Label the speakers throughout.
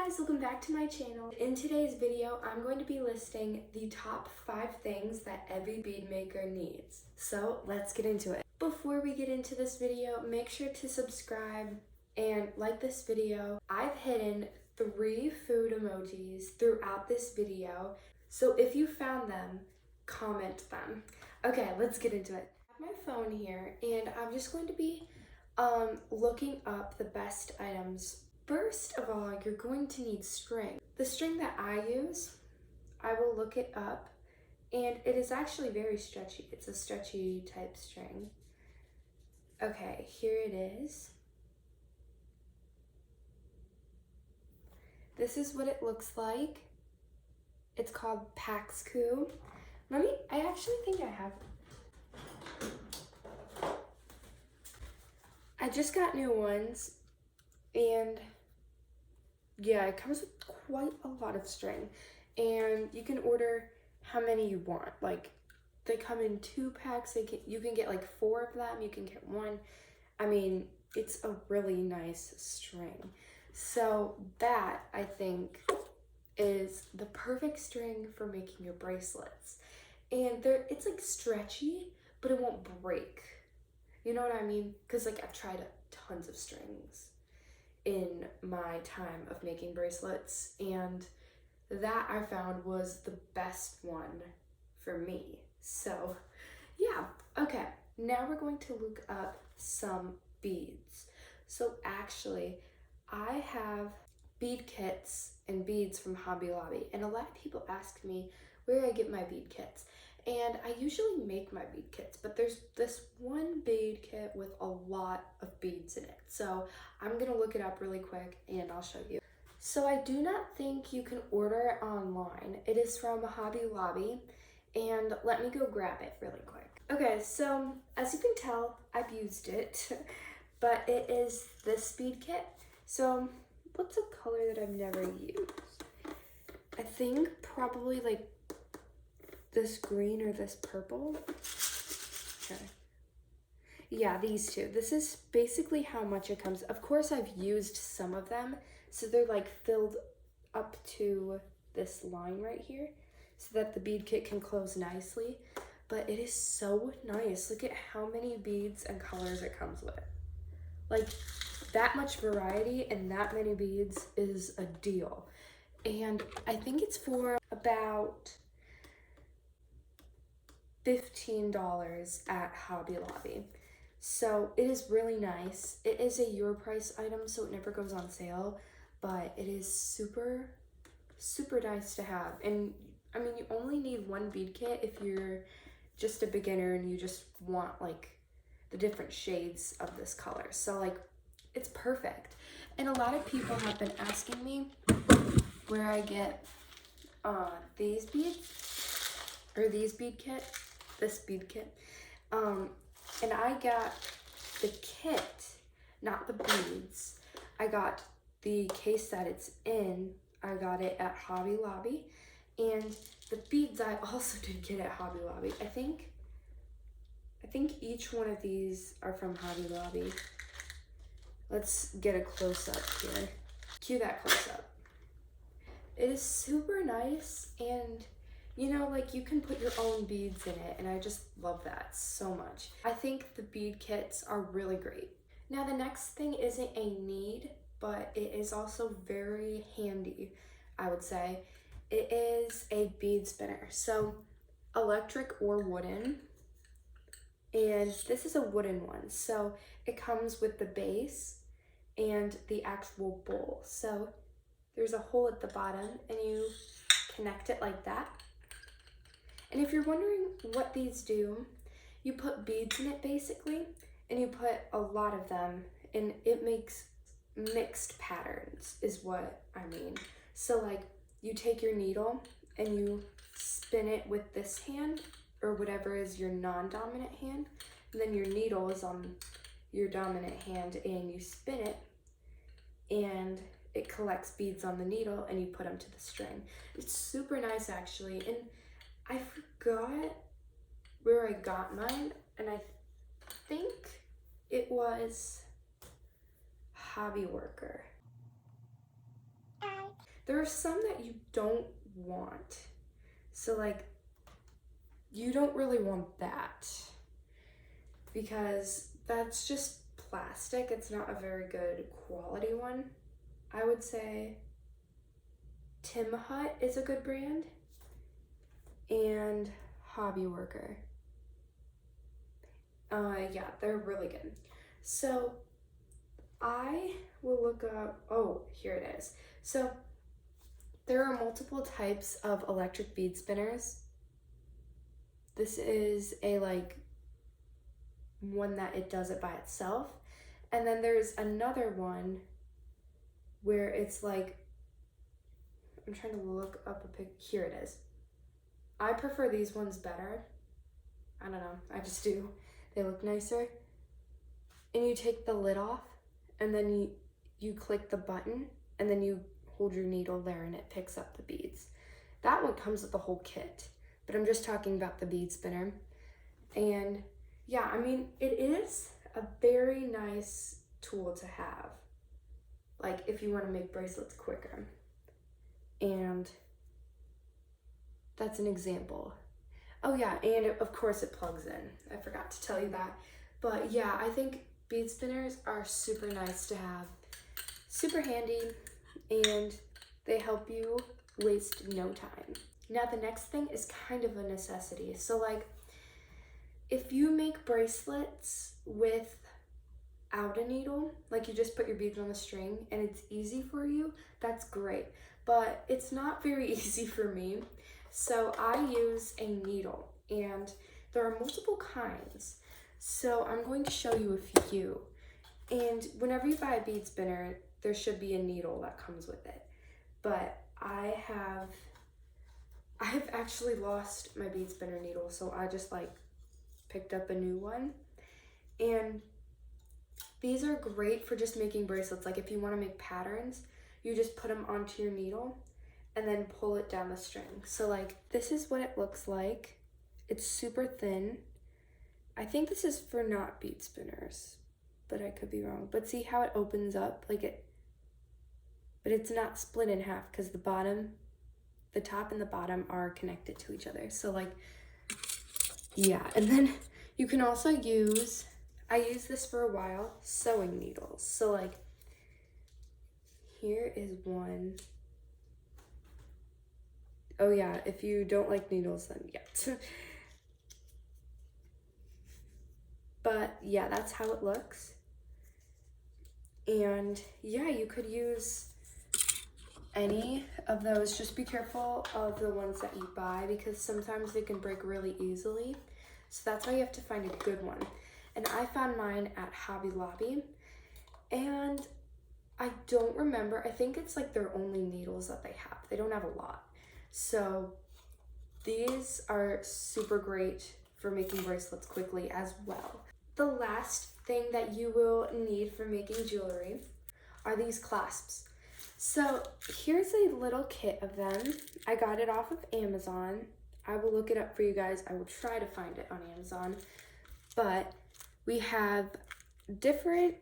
Speaker 1: guys, welcome back to my channel. In today's video, I'm going to be listing the top 5 things that every bead maker needs. So let's get into it. Before we get into this video, make sure to subscribe and like this video. I've hidden 3 food emojis throughout this video, so if you found them, comment them. Okay, let's get into it. I have my phone here and I'm just going to be looking up the best items. First of all, you're going to need string. The string that I use, I will look it up, and it is actually very stretchy. It's a stretchy type string. Okay, here it is. This is what it looks like. It's called Paxcu. I actually think I have it. I just got new ones, and yeah, it comes with quite a lot of string, and you can order how many you want. Like, they come in 2 packs. You can get like 4 of them. You can get 1. I mean, it's a really nice string. So that, I think, is the perfect string for making your bracelets. And it's like stretchy, but it won't break. You know what I mean? Because like I've tried tons of strings in my time of making bracelets, and that I found was the best one for me. So yeah, okay, now we're going to look up some beads. So actually, I have bead kits and beads from Hobby Lobby, and a lot of people ask me where I get my bead kits. And I usually make my bead kits, but there's this one bead kit with a lot of beads in it. So I'm gonna look it up really quick and I'll show you. So I do not think you can order it online. It is from Hobby Lobby, and let me go grab it really quick. Okay, so as you can tell, I've used it, but it is this bead kit. So what's a color that I've never used? I think probably like this green or this purple. Okay. Yeah, these 2. This is basically how much it comes. Of course, I've used some of them, so they're like filled up to this line right here so that the bead kit can close nicely. But it is so nice. Look at how many beads and colors it comes with. Like, that much variety and that many beads is a deal. And I think it's for about $15 at Hobby Lobby. So it is really nice. It is a your price item, so it never goes on sale, but it is super, super nice to have. And I mean, you only need 1 bead kit if you're just a beginner and you just want like the different shades of this color. So like, it's perfect. And a lot of people have been asking me where I get these beads, or these bead kit, this bead kit. And I got the kit, not the beads. I got the case that it's in. I got it at Hobby Lobby, and the beads I also did get at Hobby Lobby. I think each one of these are from Hobby Lobby. Let's get a close-up here. Cue that close-up. It is super nice, and you know, like, you can put your own beads in it, and I just love that so much. I think the bead kits are really great. Now, the next thing isn't a need, but it is also very handy, I would say. It is a bead spinner. So, electric or wooden, and this is a wooden one. So, it comes with the base and the actual bowl. So, there's a hole at the bottom, and you connect it like that. And if you're wondering what these do, you put beads in it basically, and you put a lot of them, and it makes mixed patterns is what I mean. So like, you take your needle and you spin it with this hand, or whatever is your non-dominant hand, and then your needle is on your dominant hand, and you spin it, and it collects beads on the needle, and you put them to the string. It's super nice actually, and I forgot where I got mine, and I think it was Hobby Worker. There are some that you don't want. So like, you don't really want that because that's just plastic. It's not a very good quality one. I would say Tim Hut is a good brand, and Hobby Worker. Yeah, they're really good. So I will look up, oh, here it is. So there are multiple types of electric bead spinners. This is a like one that it does it by itself. And then there's another one where it's like, I'm trying to look up a pic, here it is. I prefer these ones better. I don't know, I just do. They look nicer. And you take the lid off, and then you click the button, and then you hold your needle there and it picks up the beads. That one comes with the whole kit, but I'm just talking about the bead spinner. And yeah, I mean, it is a very nice tool to have, like if you want to make bracelets quicker. And that's an example. Oh yeah, and of course it plugs in. I forgot to tell you that. But yeah, I think bead spinners are super nice to have, super handy, and they help you waste no time. Now the next thing is kind of a necessity. So like, if you make bracelets without a needle, like you just put your beads on the string and it's easy for you, that's great. But it's not very easy for me. So I use a needle, and there are multiple kinds. So I'm going to show you a few. And whenever you buy a bead spinner, there should be a needle that comes with it. But I've actually lost my bead spinner needle, so I just like picked up a new one. And these are great for just making bracelets. Like if you want to make patterns, you just put them onto your needle and then pull it down the string. So like, this is what it looks like. It's super thin. I think this is for not bead spinners, but I could be wrong. But see how it opens up like it, but it's not split in half because the top and the bottom are connected to each other. So like, yeah. And then you can also use, I used this for a while, sewing needles. So like, here is one. Oh yeah, if you don't like needles, then yeah. But yeah, that's how it looks. And yeah, you could use any of those. Just be careful of the ones that you buy because sometimes they can break really easily. So that's why you have to find a good one. And I found mine at Hobby Lobby. And I don't remember, I think it's like their only needles that they have. They don't have a lot. So these are super great for making bracelets quickly as well. The last thing that you will need for making jewelry are these clasps. So here's a little kit of them. I got it off of Amazon. I will look it up for you guys. I will try to find it on Amazon. But we have different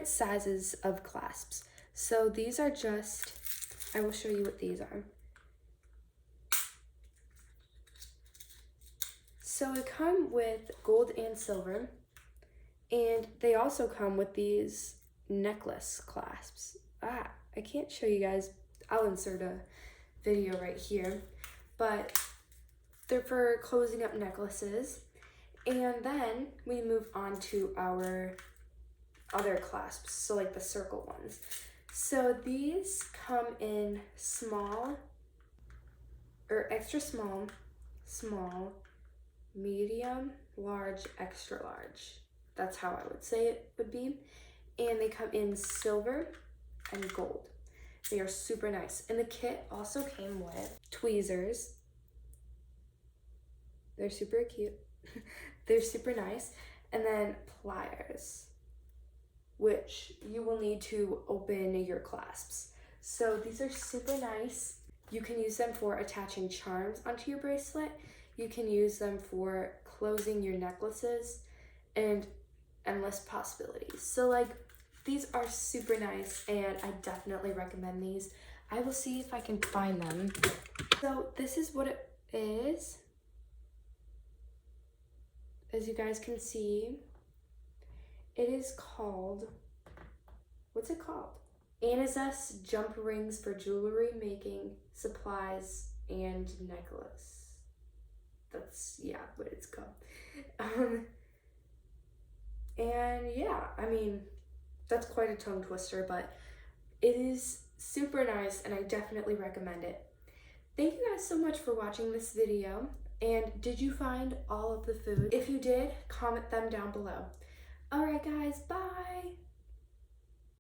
Speaker 1: sizes of clasps. So these are just, I will show you what these are. So they come with gold and silver, and they also come with these necklace clasps. I can't show you guys. I'll insert a video right here, but they're for closing up necklaces. And then we move on to our other clasps, so like the circle ones. So these come in small, or extra small, small, medium, large, extra large. That's how I would say it would be. And they come in silver and gold. They are super nice. And the kit also came with tweezers. They're super cute. They're super nice. And then pliers, which you will need to open your clasps. So these are super nice. You can use them for attaching charms onto your bracelet. You can use them for closing your necklaces, and endless possibilities. So like, these are super nice and I definitely recommend these. I will see if I can find them. So this is what it is. As you guys can see, it is called, what's it called? Anazes jump rings for jewelry making, supplies, and necklace. That's, yeah, what it's called. And yeah, I mean, that's quite a tongue twister, but it is super nice and I definitely recommend it. Thank you guys so much for watching this video. And did you find all of the food? If you did, comment them down below. Alright guys, bye!